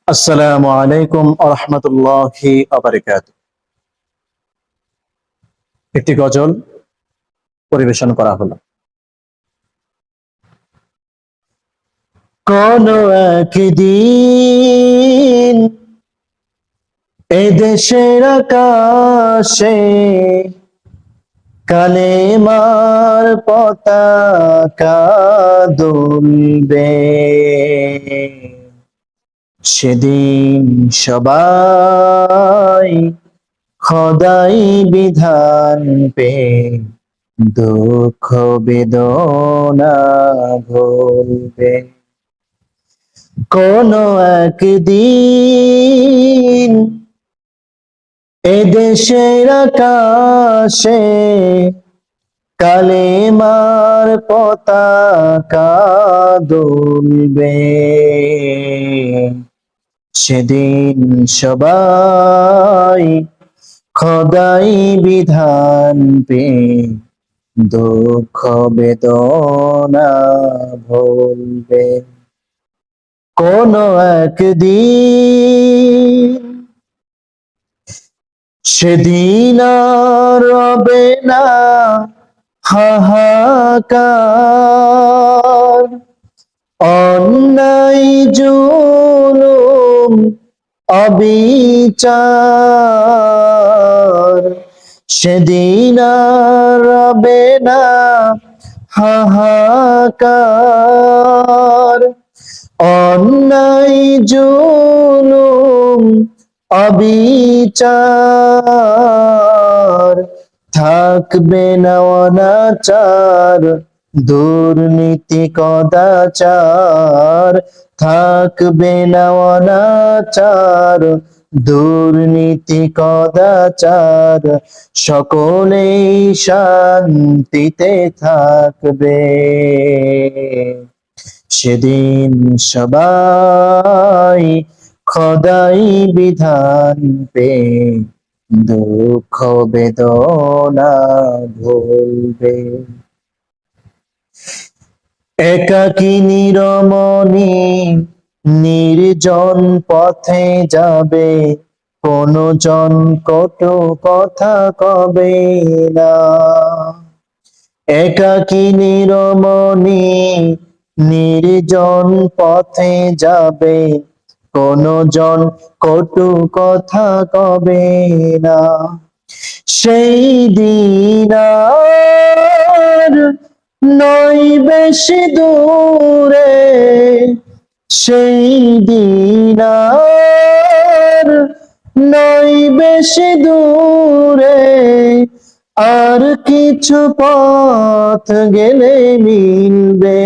আসসালামু আলাইকুম আরহামাতুল্লাহি আবারাকাতুহু। একটি গজল পরিবেশন করা হলো। কোন একদিন এদেশের আকাশে কালেমার পতাকা দুলবে, সেদিন সবাই খোদাই বিধান পে দুঃখ বেদনা ভুলবে। কোন একদিন এদেশের আকাশে কালেমার পতাকা দুলবে, সেদিন সবাই খোদাই বিধান পে দুঃখ বেদনা ভুলবে। কোন একদিন সেদিন আর রবে না হাহাকার, অন্যায় জুলুম অবিচার, সেদিন আর রবে না হাহাকার, অন্যায় জুলুম অবিচার, থাকবে না অনাচার দুর্নীতি কদাচার, থাকবে না অনাচার দুর্নীতি কদাচার, সকলেই শান্তিতে থাকবে, সেদিন সবাই খোদাই বিধান পে দুঃখ বেদনা ভুলবে। একাকী নিরমণি নির্জন পথে যাবে, কোন জন কটু কথা কবে না। একাকী নিরমণি নির্জন পথে যাবে, কোন জন কটু কথা কবে না। সেই দিন আর নয় বেশি দূরে, সেই দিন আর নয় বেশি দূরে, আর কিছু পথ গেলে মিলবে,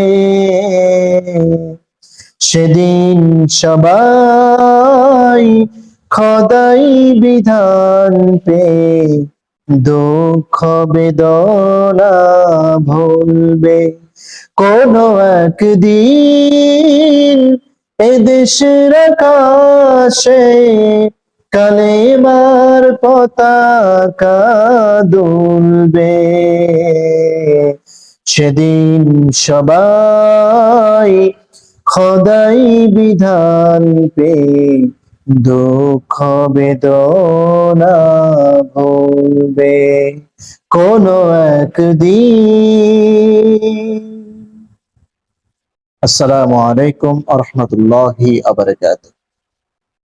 সেদিন সবাই খোদাই বিধান পে দুঃখ বেদনা ভুলবে। কোন একদিন এদেশের আকাশে কালেমার পতাকা দুলবে, সেদিন সবাই খোদাই বিধান পে দুঃখ বেদনা ভুলবে। কোন একদিন। আসসালামু আলাইকুম আরহামাতুল্লাহি আবারাকাতুহু।